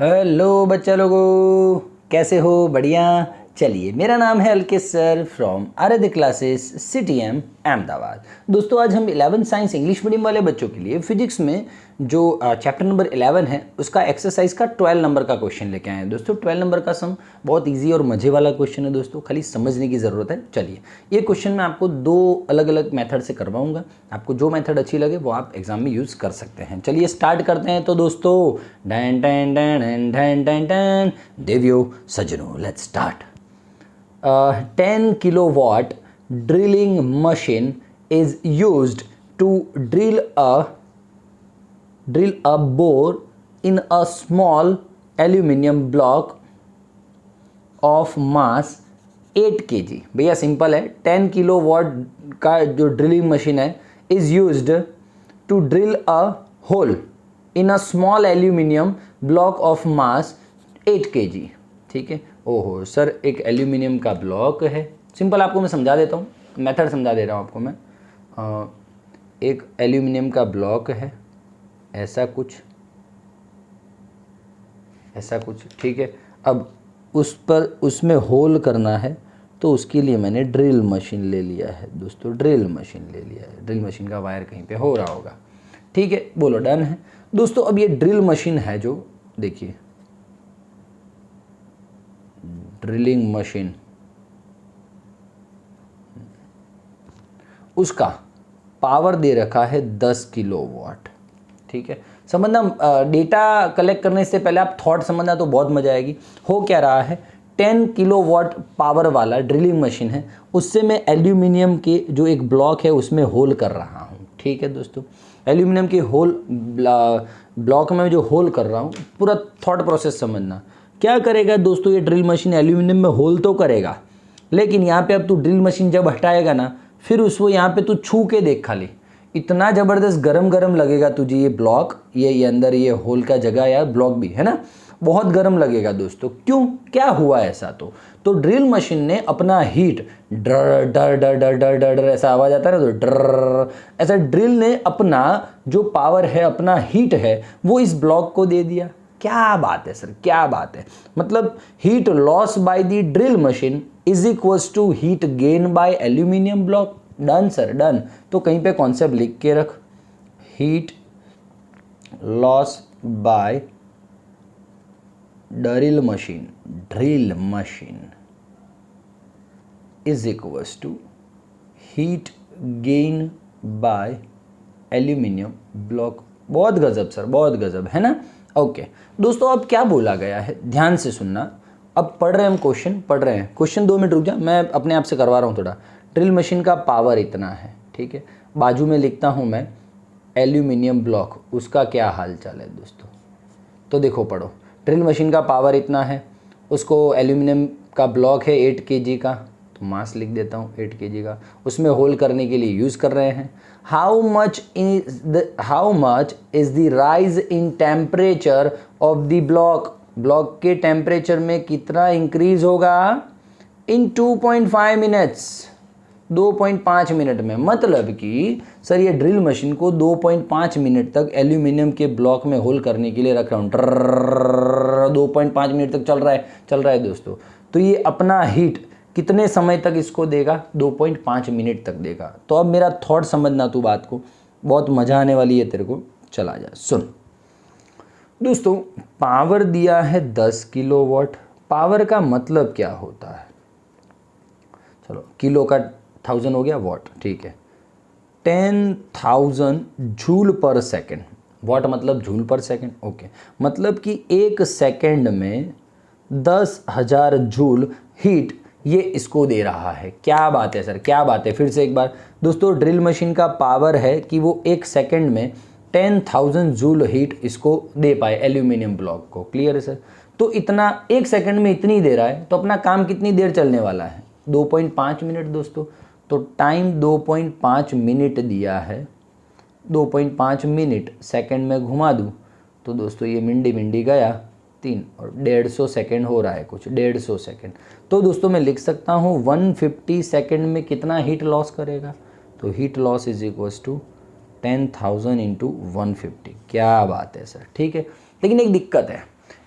Hello बच्चा लोगों, कैसे हो? बढ़िया। चलिए, मेरा नाम है अलकित सर फ्रॉम आराध्य क्लासेस CTM अहमदाबाद। दोस्तों, आज हम 11 साइंस इंग्लिश मीडियम वाले बच्चों के लिए फिजिक्स में जो चैप्टर नंबर 11 है उसका एक्सरसाइज का 12 नंबर का क्वेश्चन लेके आए हैं। दोस्तों, 12 नंबर का सम बहुत इजी और मजे वाला क्वेश्चन है दोस्तों, खाली समझने की ज़रूरत है। चलिए, ये क्वेश्चन मैं आपको दो अलग अलग मेथड से करवाऊंगा। आपको जो मेथड अच्छी लगे वो आप एग्जाम में यूज़ कर सकते हैं। चलिए स्टार्ट करते हैं। तो दोस्तों, डैन डैन डैन डैन डैन डैन देवियो सज्जनों, let's start. 10 kilowatt drilling machine is used to drill a bore in a small aluminium block of mass 8 kg। भैया सिंपल है, 10 किलोवाट का जो ड्रिलिंग मशीन है is used to drill a hole in a small aluminium block of mass 8 kg। ठीक है। ओहो sir, एक aluminium का ब्लॉक है। सिंपल आपको मैं समझा देता हूँ, मेथड समझा दे रहा हूँ आपको मैं। एक एल्यूमिनियम का ब्लॉक है, ऐसा कुछ ठीक है। अब उस पर उसमें होल करना है, तो उसके लिए मैंने ड्रिल मशीन ले लिया है दोस्तों, ड्रिल मशीन ले लिया है। ड्रिल मशीन का वायर कहीं पे हो रहा होगा। ठीक है, बोलो डन है दोस्तों। अब ये ड्रिल मशीन है जो, देखिए ड्रिलिंग मशीन, उसका पावर दे रखा है 10 किलोवाट। ठीक है, समझना। डेटा कलेक्ट करने से पहले आप थॉट समझना तो बहुत मजा आएगी। हो क्या रहा है, 10 किलोवाट पावर वाला ड्रिलिंग मशीन है, उससे मैं एल्यूमिनियम के जो एक ब्लॉक है उसमें होल कर रहा हूँ। ठीक है दोस्तों, एल्यूमिनियम के होल ब्लॉक में जो होल कर रहा हूँ, पूरा थॉट प्रोसेस समझना। क्या करेगा दोस्तों, ये ड्रिल मशीन एल्यूमिनियम में होल तो करेगा, लेकिन यहाँ पे अब तू ड्रिल मशीन जब हटाएगा ना, फिर उसको यहाँ पे तू छू के देख खाली, इतना ज़बरदस्त गरम लगेगा तुझे ये ब्लॉक, ये अंदर ये होल का जगह या ब्लॉक भी है ना, बहुत गर्म लगेगा दोस्तों। क्यों, क्या हुआ ऐसा? तो ड्रिल मशीन ने अपना हीट डर डर डर डर डर डर डर ऐसा आवाज़ आता है ना, तो डर ऐसा ड्रिल ने अपना जो पावर है, अपना हीट है, वो इस ब्लॉक को दे दिया। क्या बात है सर, क्या बात है। मतलब heat loss by the drill machine is equals to heat gain by aluminium block. Done sir, done. तो कहीं पे कॉन्सेप्ट लिख के रख, heat loss by drill machine is equals to heat gain by aluminium block. बहुत गजब sir, बहुत गजब, है ना। ओके दोस्तों, अब क्या बोला गया है ध्यान से सुनना। अब पढ़ रहे हैं हम, क्वेश्चन पढ़ रहे हैं। क्वेश्चन 2 मिनट रुक जा, मैं अपने आप से करवा रहा हूँ थोड़ा। ड्रिल मशीन का पावर इतना है, ठीक है। बाजू में लिखता हूँ मैं एल्यूमिनियम ब्लॉक, उसका क्या हाल चाल है दोस्तों। तो देखो पढ़ो, ड्रिल मशीन का पावर इतना है, उसको एल्यूमिनियम का ब्लॉक है 8 kg का, तो मास लिख देता हूँ 8 kg का, उसमें होल करने के लिए यूज़ कर रहे हैं। How much is the rise in temperature of the block, block के टेम्परेचर में कितना इंक्रीज होगा इन 2.5 मिनट्स, 2.5 मिनट में। मतलब कि सर ये ड्रिल मशीन को 2.5 मिनट तक एल्यूमिनियम के ब्लॉक में होल करने के लिए रख रहा हूँ। 2.5 मिनट तक चल रहा है दोस्तों। तो ये अपना हीट कितने समय तक इसको देगा, 2.5 मिनट तक देगा। तो अब मेरा थॉट समझना तू बात को, बहुत मज़ा आने वाली है तेरे को। चला जा सुन दोस्तों, पावर दिया है 10 किलोवाट। पावर का मतलब क्या होता है, चलो किलो का 1000 हो गया, वाट, ठीक है। 10,000 जूल पर सेकेंड, वाट मतलब जूल पर सेकेंड, ओके। मतलब कि एक सेकेंड में 10,000 जूल हीट ये इसको दे रहा है। क्या बात है सर, क्या बात है। फिर से एक बार दोस्तों, ड्रिल मशीन का पावर है कि वो एक सेकेंड में 10,000 जूल हीट इसको दे पाए एल्यूमिनियम ब्लॉक को। क्लियर है सर। तो इतना एक सेकेंड में इतनी दे रहा है, तो अपना काम कितनी देर चलने वाला है, 2.5 मिनट दोस्तों। तो टाइम 2.5 मिनट दिया है, 2.5 मिनट सेकेंड में घुमा दूँ तो दोस्तों ये मिंडी गया 3 और 150 सेकेंड हो रहा है कुछ, 150 सेकेंड। तो दोस्तों मैं लिख सकता हूँ 150 सेकेंड में कितना हीट लॉस करेगा, तो heat loss is equals to 10,000 into 150। क्या बात है सर, ठीक है। लेकिन एक दिक्कत है,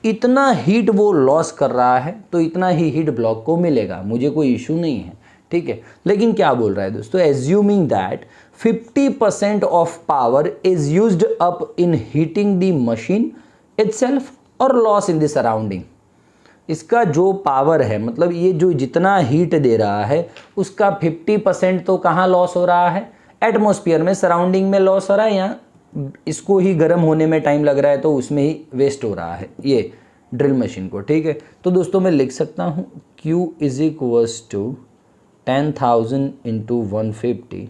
इतना हीट वो लॉस कर रहा है तो इतना ही हीट ब्लॉक को मिलेगा, मुझे कोई इशू नहीं है, ठीक है। लेकिन क्या बोल रहा है दोस्तों, assuming that 50% of power is used up in heating the machine itself और लॉस इन द सराउंडिंग। इसका जो पावर है, मतलब ये जो जितना हीट दे रहा है उसका 50% तो कहाँ लॉस हो रहा है, एटमॉस्फेयर में, सराउंडिंग में लॉस हो रहा है, या इसको ही गर्म होने में टाइम लग रहा है तो उसमें ही वेस्ट हो रहा है ये ड्रिल मशीन को, ठीक है। तो दोस्तों मैं लिख सकता हूँ Q is equals to 10,000 into 150,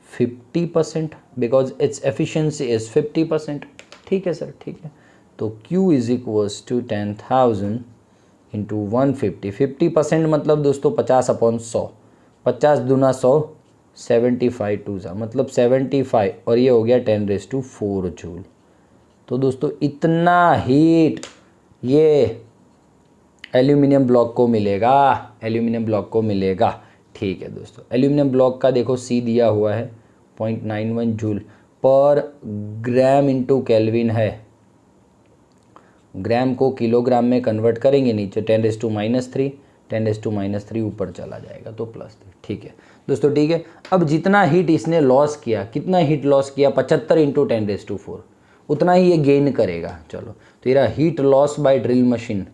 50%, because it's efficiency is 50%, ठीक है सर, ठीक है। तो Q is equals to 10,000 into 150, 50% मतलब दोस्तों 50/100, 50 दूना 100, 75 टू ज़ा मतलब 75, और ये हो गया 10⁴ जूल। तो दोस्तों इतना हीट ये एल्यूमिनियम ब्लॉक को मिलेगा, एल्यूमिनियम ब्लॉक को मिलेगा, ठीक है दोस्तों। एल्यूमिनियम ब्लॉक का देखो C दिया हुआ है 0.91 जूल पर ग्राम इंटू केल्विन है, ग्राम को किलोग्राम में कन्वर्ट करेंगे नीचे 10⁻³ 10⁻³ ऊपर चला जाएगा तो +3, ठीक है दोस्तों, ठीक है। अब जितना हीट इसने लॉस किया, कितना हीट लॉस किया, 75 इंटू 10⁴, उतना ही ये गेन करेगा। चलो तो ये heat loss by drill machine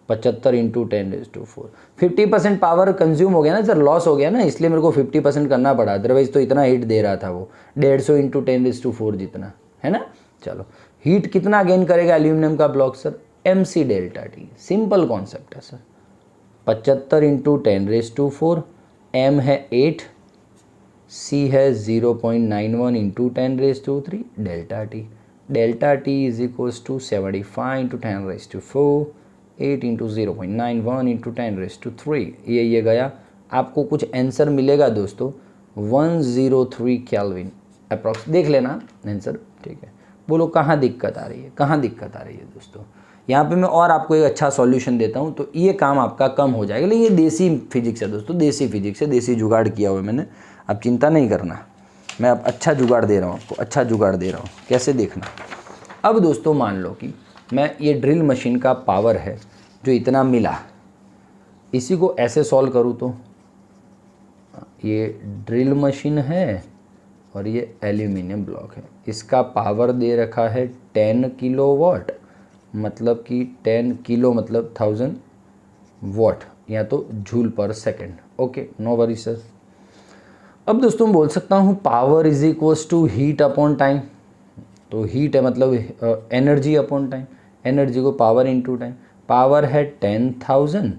75 into 10⁴, 50% power consume हो गया ना सर, लॉस हो गया ना, इसलिए मेरे को 50% करना पड़ा, अदरवाइज तो इतना हीट दे रहा था वो 150 इंटू 10⁴ जितना, है ना। चलो हीट कितना गेन करेगा एल्यूमिनियम का block sir, mc∆T, simple concept है सर। 75 इंटू 10⁴, m है 8, c है 0.91 into 10⁻³ ∆T is equals to 75 into 10⁴, 8 into 0.91 into 10⁻³, ये गया, आपको कुछ आंसर मिलेगा दोस्तों 103 केल्विन अप्रॉक्स, देख लेना आंसर, ठीक है। बोलो कहाँ दिक्कत आ रही है, कहाँ दिक्कत आ रही है दोस्तों। यहाँ पे मैं और आपको एक अच्छा सॉल्यूशन देता हूँ तो ये काम आपका कम हो जाएगा, लेकिन ये देसी फिजिक्स है दोस्तों, देसी फिजिक्स है, देसी जुगाड़ किया हुआ है मैंने, आप चिंता नहीं करना, मैं अब अच्छा जुगाड़ दे रहा हूँ आपको, अच्छा जुगाड़ दे रहा हूँ, कैसे देखना। अब दोस्तों मान लो कि मैं ये ड्रिल मशीन का पावर है जो इतना मिला, इसी को ऐसे सॉल्व करूँ तो ये ड्रिल मशीन है और ये एल्यूमिनियम ब्लॉक है, इसका पावर दे रखा है 10 किलोवाट, मतलब कि 10 किलो मतलब 1000 वाट या तो joule per second, okay no worry sir. अब दोस्तों बोल सकता हूँ power is equals to heat upon time, तो हीट है मतलब एनर्जी अपॉन टाइम, एनर्जी को पावर इंटू टाइम, पावर है 10,000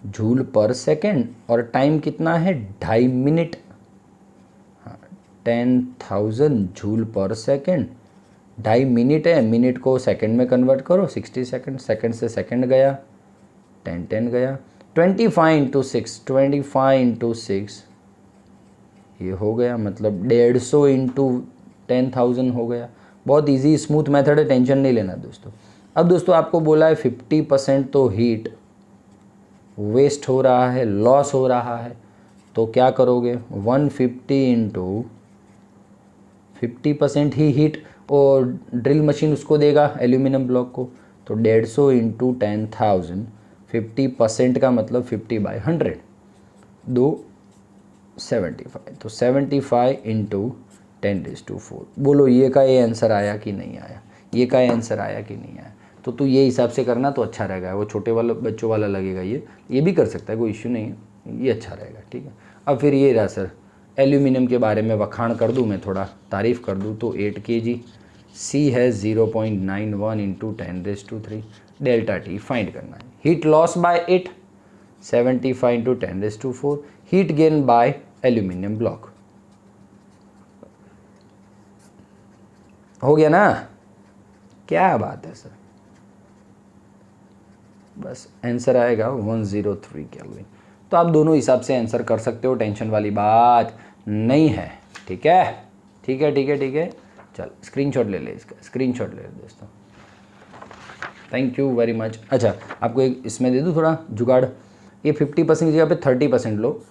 जूल पर सेकेंड और टाइम कितना है 2.5 minute, 10,000 joule per second, 2.5 minute है, मिनट को सेकंड में कन्वर्ट करो 60 सेकंड, सेकंड से सेकंड गया 10 गया, 25 इंटू 6, 25 इंटू 6 ये हो गया, मतलब 150 इंटू 10,000 हो गया। बहुत इजी स्मूथ मेथड है, टेंशन नहीं लेना दोस्तों। अब दोस्तों आपको बोला है 50% तो हीट वेस्ट हो रहा है, लॉस हो रहा है, तो क्या करोगे 150 इंटू 50% ही हीट और ड्रिल मशीन उसको देगा एल्यूमिनियम ब्लॉक को, तो 150 इंटू 10,000, 50% का मतलब 50/100, 75, तो 75 इंटू 10⁴। बोलो ये का ये आंसर आया कि नहीं आया, ये का ये आंसर आया कि नहीं आया। तो ये हिसाब से करना तो अच्छा रहेगा, वो छोटे वाला बच्चों वाला लगेगा, ये भी कर सकता है, कोई इश्यू नहीं है, ये अच्छा रहेगा, ठीक है। अब फिर ये रहा सर एल्यूमिनियम के बारे में वखाण कर दूँ मैं, थोड़ा तारीफ़ कर दूँ तो 8 kg, C है 0.91 इंटू 10⁻³ ∆T फाइंड करना है। Heat loss bye 8, 75 into 10⁻⁴, heat gain by aluminium block, हो गया ना, क्या बात है सर, बस आंसर आएगा 103 केल्विन। तो आप दोनों हिसाब से आंसर कर सकते हो, टेंशन वाली बात नहीं है, ठीक है, ठीक है, ठीक है, ठीक है। चल स्क्रीनशॉट ले ले, इसका स्क्रीनशॉट ले ले दोस्तों, थैंक यू वेरी मच। अच्छा आपको एक इसमें दे दूँ थोड़ा जुगाड़, ये 50% की जगह पे 30% लो,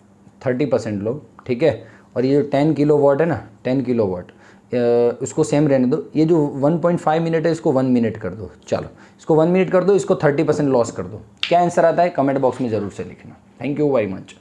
30% लो, ठीक है। और ये जो 10 किलोवाट है ना, 10 किलोवाट, इसको सेम रहने दो, ये जो 1.5 मिनट है इसको 1 मिनट कर दो, चलो इसको 1 मिनट कर दो, इसको 30% लॉस कर दो। क्या आंसर आता है कमेंट बॉक्स में ज़रूर से लिखना। Thank you very much.